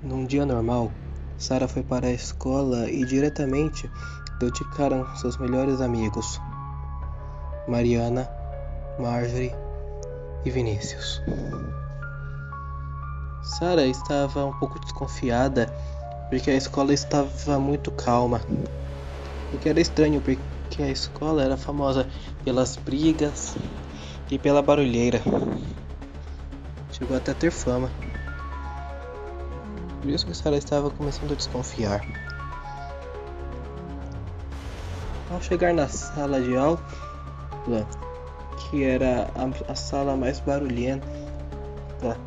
Num dia normal, Sarah foi para a escola e diretamente deu de cara com seus melhores amigos, Mariana, Marjorie e Vinícius. Sarah estava um pouco desconfiada porque a escola estava muito calma, o que era estranho porque a escola era famosa pelas brigas e pela barulheira. Chegou até a ter fama. Por isso que Sarah estava começando a desconfiar. Ao chegar na sala de aula, que era a sala mais barulhenta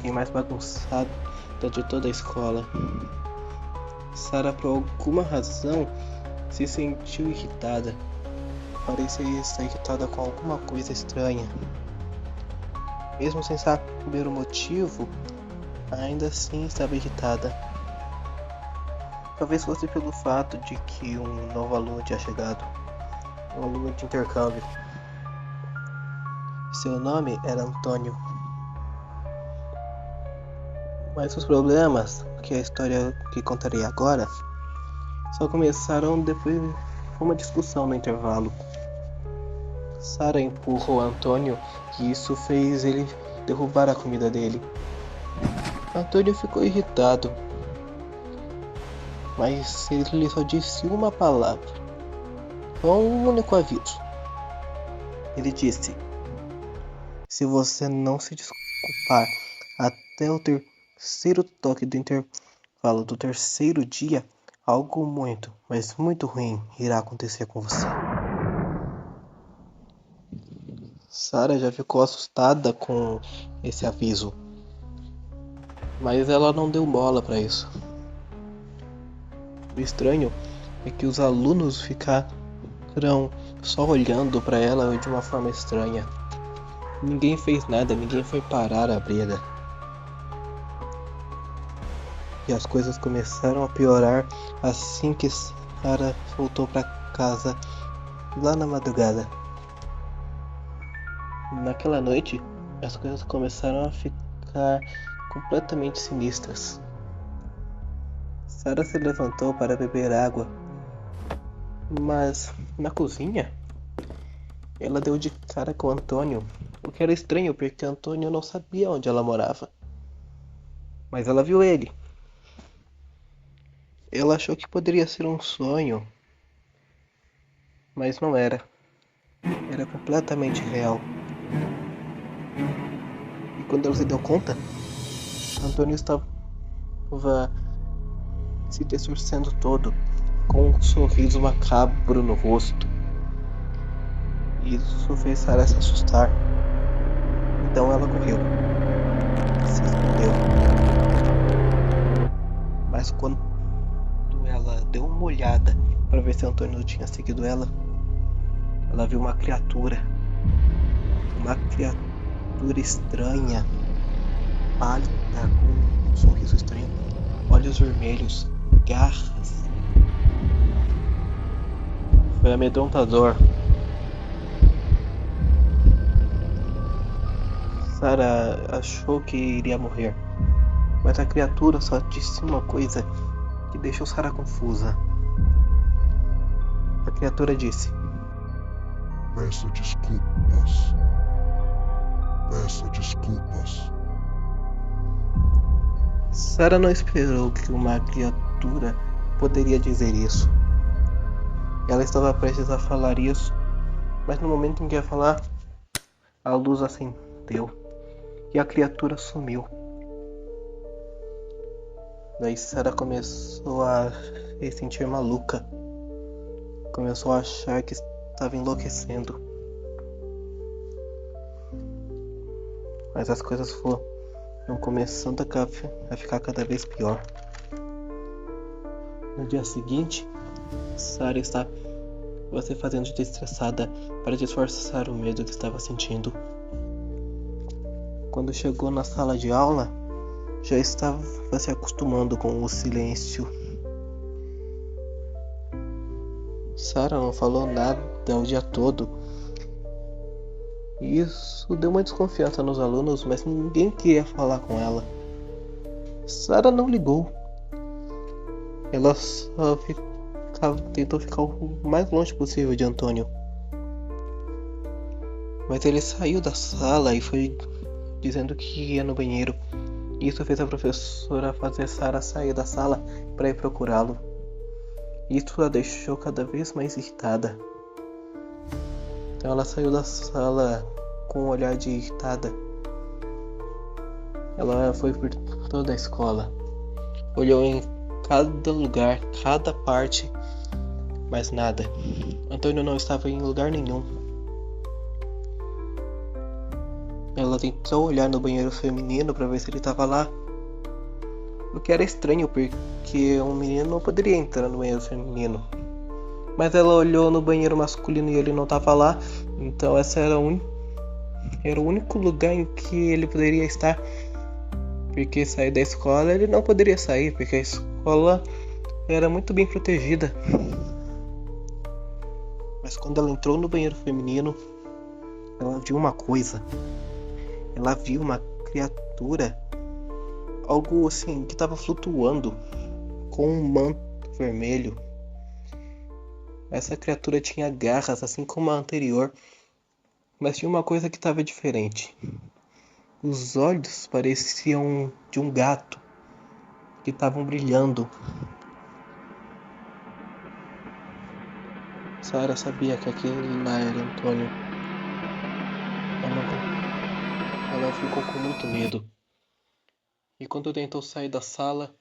e mais bagunçada de toda a escola, Sarah, por alguma razão, se sentiu irritada. Parecia estar irritada com alguma coisa estranha. Mesmo sem saber o motivo, ainda assim estava irritada. Talvez fosse pelo fato de que um novo aluno tinha chegado, um aluno de intercâmbio. Seu nome era Antônio. Mas os problemas, que a história que contarei agora, só começaram depois de uma discussão no intervalo. Sarah empurrou Antônio e isso fez ele derrubar a comida dele. Antônio ficou irritado, mas ele só disse uma palavra, só um único aviso. Ele disse: se você não se desculpar até o terceiro toque do intervalo do terceiro dia, algo muito, mas muito ruim irá acontecer com você. Sarah já ficou assustada com esse aviso, mas ela não deu bola para isso. O estranho é que os alunos ficaram só olhando para ela de uma forma estranha. Ninguém fez nada, ninguém foi parar a briga. E as coisas começaram a piorar assim que Sarah voltou para casa lá na madrugada. Naquela noite, as coisas começaram a ficar completamente sinistras. Sarah se levantou para beber água, mas na cozinha ela deu de cara com Antônio, o que era estranho porque Antônio não sabia onde ela morava. Mas ela viu ele. Ela achou que poderia ser um sonho, mas não era. Era completamente real. E quando ela se deu conta, Antônio estava se distorcendo todo, com um sorriso macabro no rosto. Isso fez Sarah se assustar. Então ela correu. Se escondeu. Mas quando ela deu uma olhada para ver se Antônio tinha seguido ela viu uma criatura. Uma criatura estranha, pálida, com um sorriso estranho, olhos vermelhos, garras. Foi amedrontador. Sarah achou que iria morrer, mas a criatura só disse uma coisa que deixou Sarah confusa. A criatura disse: peço desculpas. Peço desculpas. Sarah não esperou que uma criatura poderia dizer isso. Ela estava prestes a falar isso, mas no momento em que ia falar, a luz acendeu e a criatura sumiu. Daí Sarah começou a se sentir maluca. Começou a achar que estava enlouquecendo. Mas as coisas foram começando a ficar cada vez pior. No dia seguinte, Sarah estava se fazendo de estressada para disfarçar o medo que estava sentindo. Quando chegou na sala de aula, já estava se acostumando com o silêncio. Sarah não falou nada o dia todo. Isso deu uma desconfiança nos alunos, mas ninguém queria falar com ela. Sarah não ligou. Ela só tentou ficar o mais longe possível de Antônio. Mas ele saiu da sala e foi dizendo que ia no banheiro. Isso fez a professora fazer Sarah sair da sala para ir procurá-lo. Isso a deixou cada vez mais irritada. Então ela saiu da sala com um olhar de irritada. Ela foi por toda a escola. Olhou em cada lugar, cada parte, mas nada. Antônio não estava em lugar nenhum. Ela tentou olhar no banheiro feminino para ver se ele estava lá. O que era estranho, porque um menino não poderia entrar no banheiro feminino. Mas ela olhou no banheiro masculino e ele não estava lá. Então esse era o único lugar em que ele poderia estar. Porque sair da escola ele não poderia sair, porque a escola era muito bem protegida. Mas quando ela entrou no banheiro feminino, ela viu uma coisa. Ela viu uma criatura, algo assim, que estava flutuando, com um manto vermelho. Essa criatura tinha garras, assim como a anterior, mas tinha uma coisa que estava diferente. Os olhos pareciam de um gato, que estavam brilhando. Sarah sabia que aquele lá era Antônio. Ela ficou com muito medo. E quando tentou sair da sala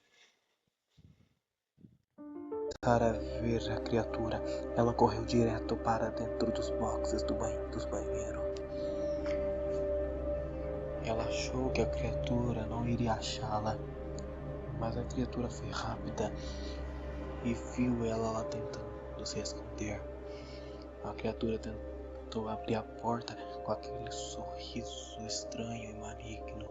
para ver a criatura, ela correu direto para dentro dos boxes dos banheiros. Ela achou que a criatura não iria achá-la, mas a criatura foi rápida e viu ela lá tentando se esconder. A criatura tentou abrir a porta com aquele sorriso estranho e maligno.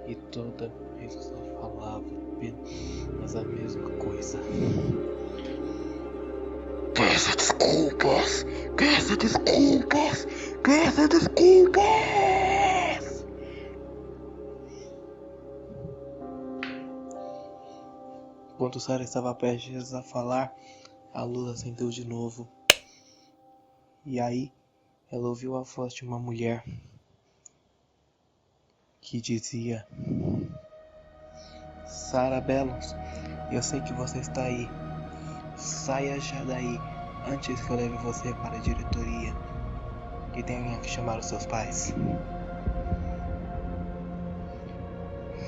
E toda vez só falava apenas a mesma coisa. Peça desculpas! Peça desculpas! Peça desculpas! Enquanto Sarah estava prestes a falar, a luz acendeu de novo. E aí, ela ouviu a voz de uma mulher que dizia: Sarah Bellons, eu sei que você está aí. Saia já daí, antes que eu leve você para a diretoria e tenha que chamar os seus pais.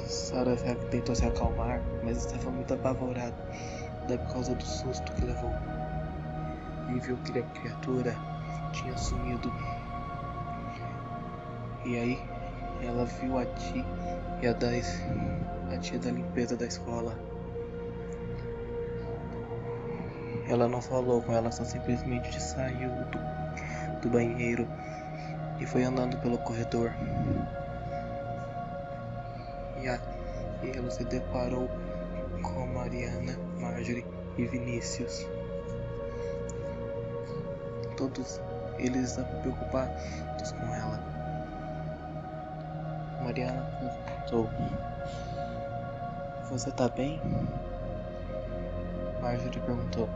Sarah tentou se acalmar, mas estava muito apavorada por causa do susto que levou. E viu que a criatura tinha sumido. E aí, ela viu a tia da limpeza da escola. Ela não falou com ela, só simplesmente saiu do banheiro e foi andando pelo corredor. E ela se deparou com Mariana, Marjorie e Vinícius. Todos eles preocupados com ela. Mariana perguntou: Você tá bem? Marjorie perguntou: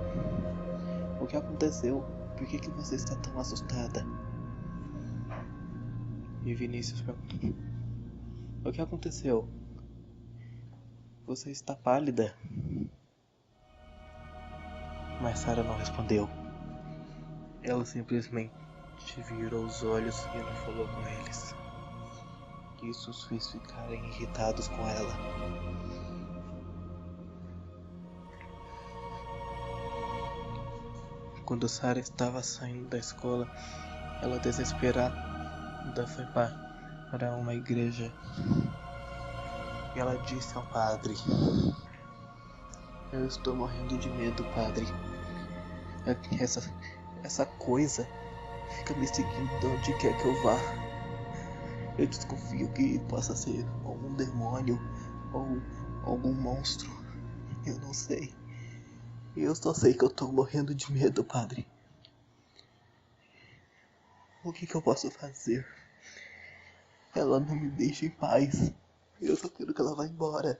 O que aconteceu? Por que você está tão assustada? E Vinícius perguntou: O que aconteceu? Você está pálida. Mas Sarah não respondeu. Ela simplesmente virou os olhos e não falou com eles. Isso os fez ficarem irritados com ela. Quando Sarah estava saindo da escola, ela desesperada foi para uma igreja. E ela disse ao padre: Eu estou morrendo de medo, padre. Essa coisa fica me seguindo onde quer que eu vá. Eu desconfio que possa ser algum demônio ou algum monstro. Eu não sei. Eu só sei que eu tô morrendo de medo, padre. O que eu posso fazer? Ela não me deixa em paz. Eu só quero que ela vá embora.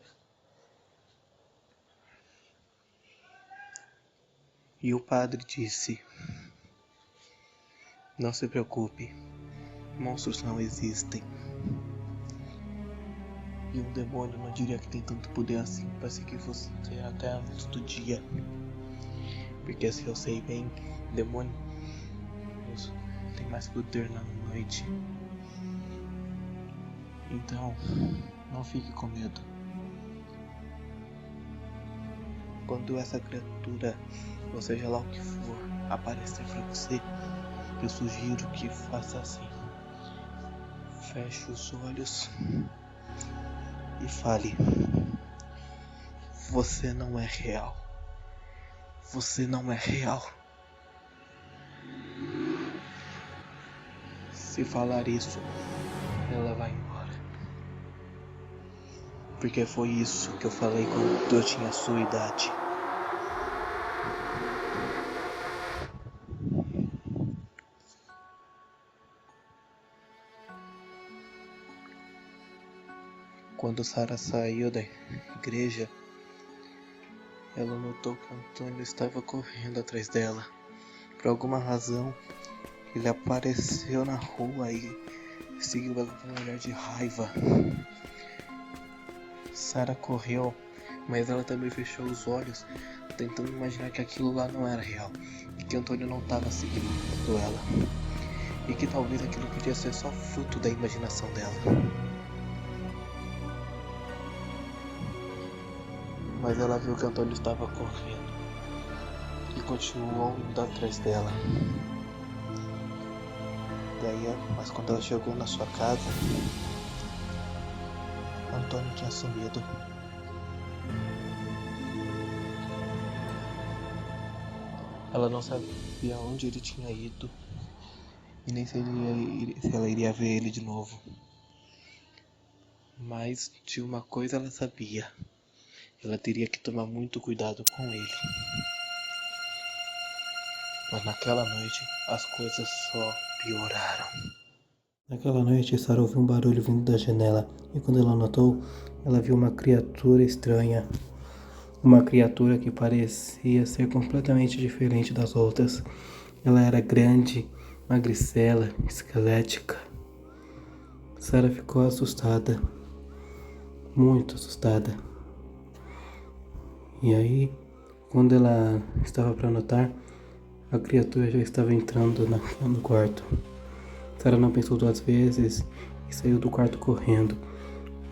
E o padre disse: não se preocupe, monstros não existem. E um demônio não diria que tem tanto poder assim para seguir você até a luz do dia. Porque se eu sei bem, demônios tem mais poder na noite. Então, não fique com medo. Quando essa criatura, ou seja lá o que for, aparecer pra você, eu sugiro que faça assim: feche os olhos e fale: você não é real. Você não é real. Se falar isso, ela vai embora. Porque foi isso que eu falei quando eu tinha a sua idade. Quando Sarah saiu da igreja, ela notou que Antônio estava correndo atrás dela. Por alguma razão, ele apareceu na rua e seguiu ela com um olhar de raiva. Sarah correu, mas ela também fechou os olhos, tentando imaginar que aquilo lá não era real, e que Antônio não estava seguindo ela, e que talvez aquilo podia ser só fruto da imaginação dela. Mas ela viu que Antônio estava correndo e continuou indo atrás dela. Mas quando ela chegou na sua casa, Antônio tinha sumido. Ela não sabia onde ele tinha ido e nem se ela iria ver ele de novo. Mas de uma coisa ela sabia: ela teria que tomar muito cuidado com ele. Mas naquela noite as coisas só pioraram. Naquela noite, Sarah ouviu um barulho vindo da janela, e quando ela notou, ela viu uma criatura estranha. Uma criatura que parecia ser completamente diferente das outras. Ela era grande, magricela, esquelética. Sarah ficou assustada, muito assustada. E aí, quando ela estava para notar, a criatura já estava entrando no quarto. Sarah não pensou duas vezes e saiu do quarto correndo.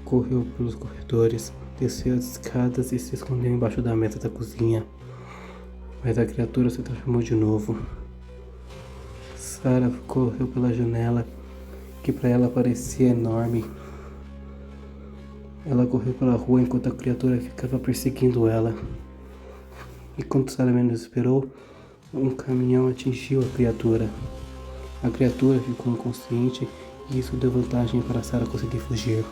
Correu pelos corredores, desceu as escadas e se escondeu embaixo da mesa da cozinha. Mas a criatura se transformou de novo. Sarah correu pela janela, que para ela parecia enorme. Ela correu pela rua enquanto a criatura ficava perseguindo ela. E quando Sarah menos esperou, um caminhão atingiu a criatura. A criatura ficou inconsciente e isso deu vantagem para Sarah conseguir fugir.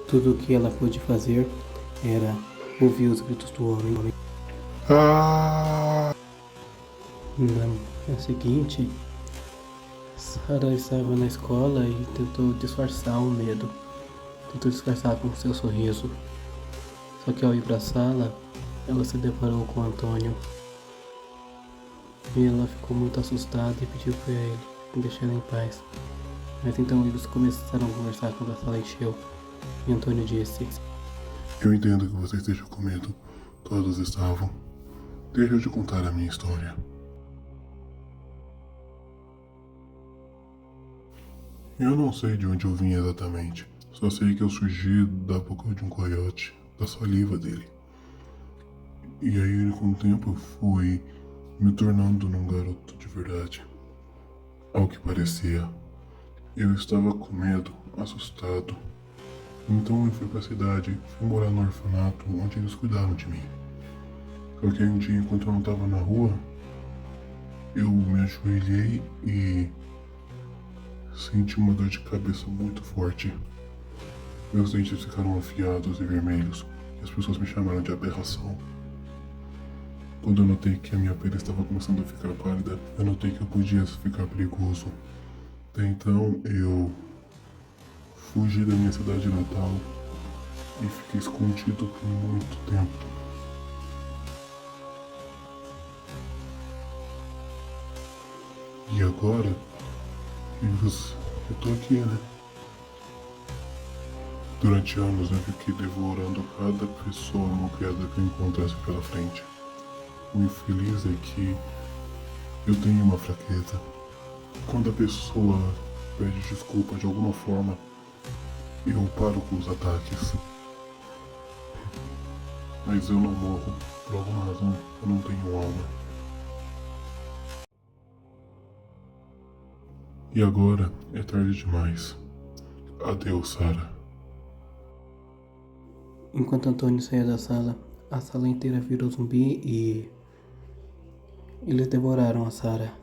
Tudo o que ela pôde fazer era ouvir os gritos do homem. No dia seguinte, Sarah estava na escola e tentou disfarçar o medo. Tentou disfarçar com seu sorriso. Só que ao ir para a sala, ela se deparou com Antônio. E ela ficou muito assustada e pediu para ele deixar ela em paz. Mas então eles começaram a conversar quando a sala encheu. E Antônio disse: Eu entendo que você esteja com medo. Todos estavam. Deixa eu te contar a minha história. Eu não sei de onde eu vim exatamente. Só sei que eu surgi da boca de um coiote, da saliva dele. E aí, com o tempo, eu fui me tornando num garoto de verdade. Ao que parecia, eu estava com medo, assustado. Então eu fui pra cidade, fui morar no orfanato onde eles cuidavam de mim. Só que um dia, enquanto eu não estava na rua, eu me ajoelhei e senti uma dor de cabeça muito forte. Meus dentes ficaram afiados e vermelhos, e as pessoas me chamaram de aberração. Quando eu notei que a minha pele estava começando a ficar pálida, eu notei que eu podia ficar perigoso. Até então, eu fugi da minha cidade natal e fiquei escondido por muito tempo. E agora, eu tô aqui, né? Durante anos eu fiquei devorando cada pessoa malcriada que eu encontrasse pela frente. O infeliz é que eu tenho uma fraqueza. Quando a pessoa pede desculpa de alguma forma, eu paro com os ataques. Mas eu não morro. Por alguma razão, eu não tenho alma. E agora é tarde demais. Adeus, Sarah. Enquanto Antônio saía da sala, a sala inteira virou zumbi e eles devoraram a Sarah.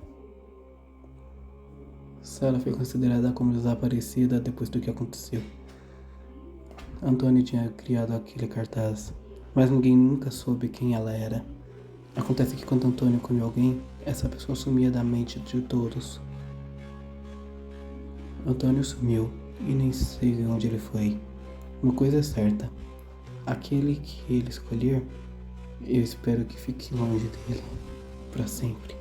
Sarah foi considerada como desaparecida depois do que aconteceu. Antônio tinha criado aquele cartaz, mas ninguém nunca soube quem ela era. Acontece que quando Antônio comia alguém, essa pessoa sumia da mente de todos. Antônio sumiu e nem sei onde ele foi. Uma coisa é certa, aquele que ele escolher, eu espero que fique longe dele para sempre.